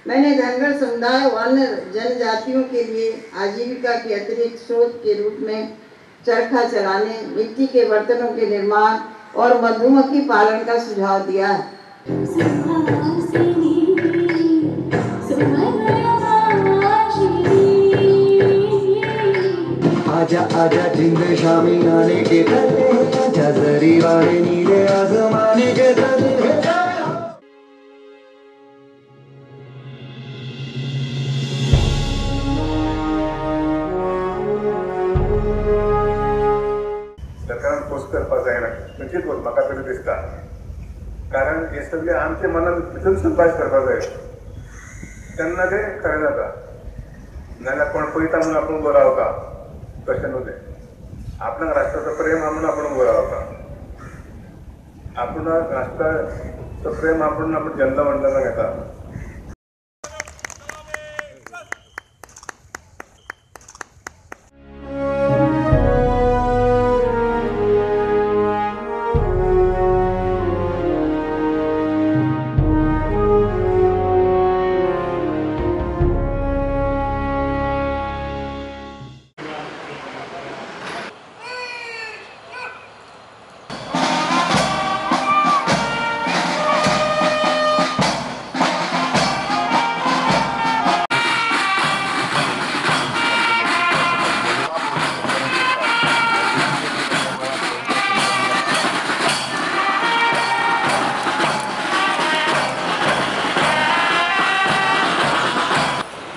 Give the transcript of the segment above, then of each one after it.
मैंने धनगर समुदाय व अन्य जनजातियों के लिए आजीविका के अतिरिक्त स्रोत के रूप में चरखा चलाने, मिट्टी के बर्तनों के निर्माण और मधुमक्खी पालन का सुझाव दिया है। आजा आजा जिंद शामी आने के तले, आजा जरी वाले नीले आसमाने के तले। सरकारान पोस्ट करपाक जायना नक्कीच म्हाका तरी दिसता, कारण हे सगळे आमच्या मनान भितून सुद्दां करपाक जाय, तेन्ना ते खरें जाता। नाल्यार कोण पळयता म्हणून आपूण बरो रावता तशें न्हू तें। आपणाक राष्ट्राचो प्रेम आहा म्हणून आपूण बरो रावता। आपुणाक राष्ट्राचो प्रेम आपूण जन्म म्हणटना घेता।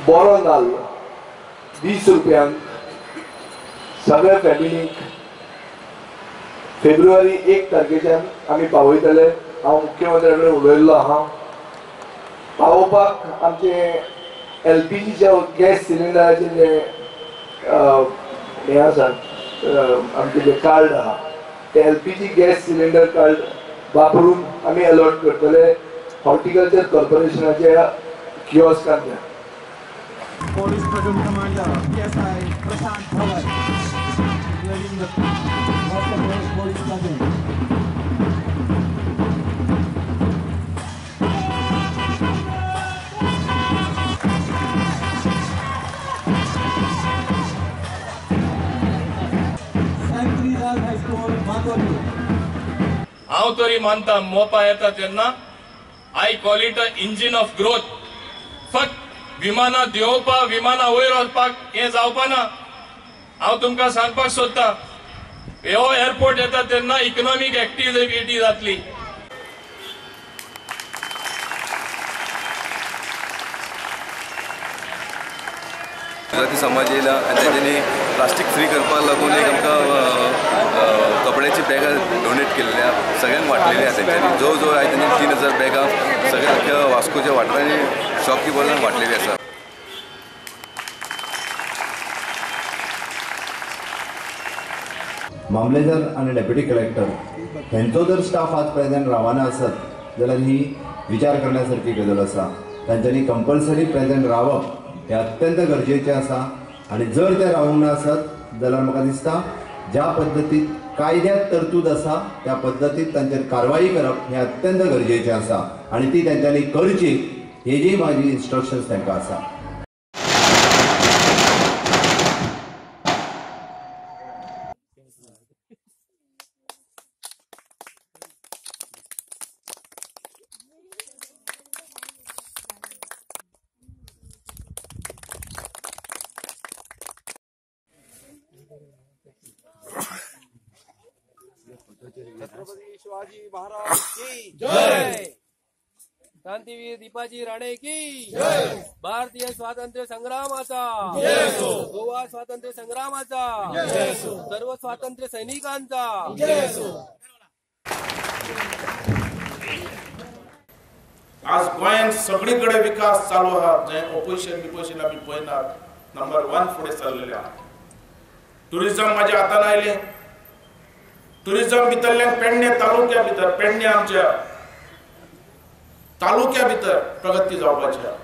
बरो नाल्ल 20 रुपयांक सगळ्या फॅमिलीक फेब्रुवारी 1 तारखेच्यान आमी पावयतले। हांव मुख्यमंत्र्या कडेन उलयल्लो आहा। पावोवपाक आमचे LPGच्या गॅस सिलिंडराचे जे हे आसात, आमचे जे कार्ड आहा ते LPG गॅस सिलिंडर कार्ड वापरून आमी अलॉट करतले horticulture कॉर्पोरेशनाच्या किओस्कांतल्यान। Police Platoon Commander PSI Prashant Bhagat leading the Police Platoon. St. Teresa's High School, Mandoli. हांव तरी मानता मोपा येता तेन्ना I call it an engine of growth. फक्त विमानां देंवोवपाक, विमानां वयर वचपाक हें जावपाना। हांव तुमकां सांगपाक सोदता, ह्यो एअरपोर्ट येता तेन्ना इकॉनॉमिक एक्टिविटी जातली। गुजराती समाज येयला आनी तेंच्यांनी प्लास्टीक फ्री करपाक लागून एक आमकां कपड्याची बॅगां डोनेट केल्ल्या, सगळ्यांक वांटलेली आसा तेंच्यांनी। जवळ जवळ आयज तेंच्यांनी 3000 बॅगां सगळ्या अख्ख्या वास्कोच्या वाठारांनी शॉपकिपर्सांक वांटलेली आसा। मामलेदार आनी डेप्युटी कलेक्टर हेंचो जर स्टाफ आज प्रेजेंट रावना आसत जाल्यार ही विचार करण्यासारखी गजाल आसा। तांच्यांनी कंपल्सरी प्रेजेंट रावप हे अत्यंत गरजेचें आसा आनी जर ते रावूंक ना आसत जाल्यार म्हाका दिसता ज्या पद्दतीन कायद्यांत तरतूद आसा त्या पद्दतीन तांचेर कारवाई करप हें अत्यंत गरजेचें आसा आनी ती तांच्यांनी करची हेजी म्हाजी इन्स्ट्रक्शन्स तांकां आसा। छत्रपति शिवाजी महाराज की जय। क्रांतिवीर दीपाजी राणे की जय। भारतीय स्वातंत्र्य संग्रामाचा जय हो। गोवा स्वातंत्र्य संग्रामाचा जय हो। सर्व स्वातंत्र्य सैनिकांचा जय हो। आज गोंयांत सगळीकडे विकास चालू आहा, जंय ऑपोजिशन आमी पळयनात, नंबर 1 फुडें चल्लेले आहा। टुरिझम म्हाज्या हातान आयले। टुरिझम भितरल्यान पेडणे तालुक्या भितर, पेडणे आमच्या तालुक्या भितर प्रगती जावपाची आहा।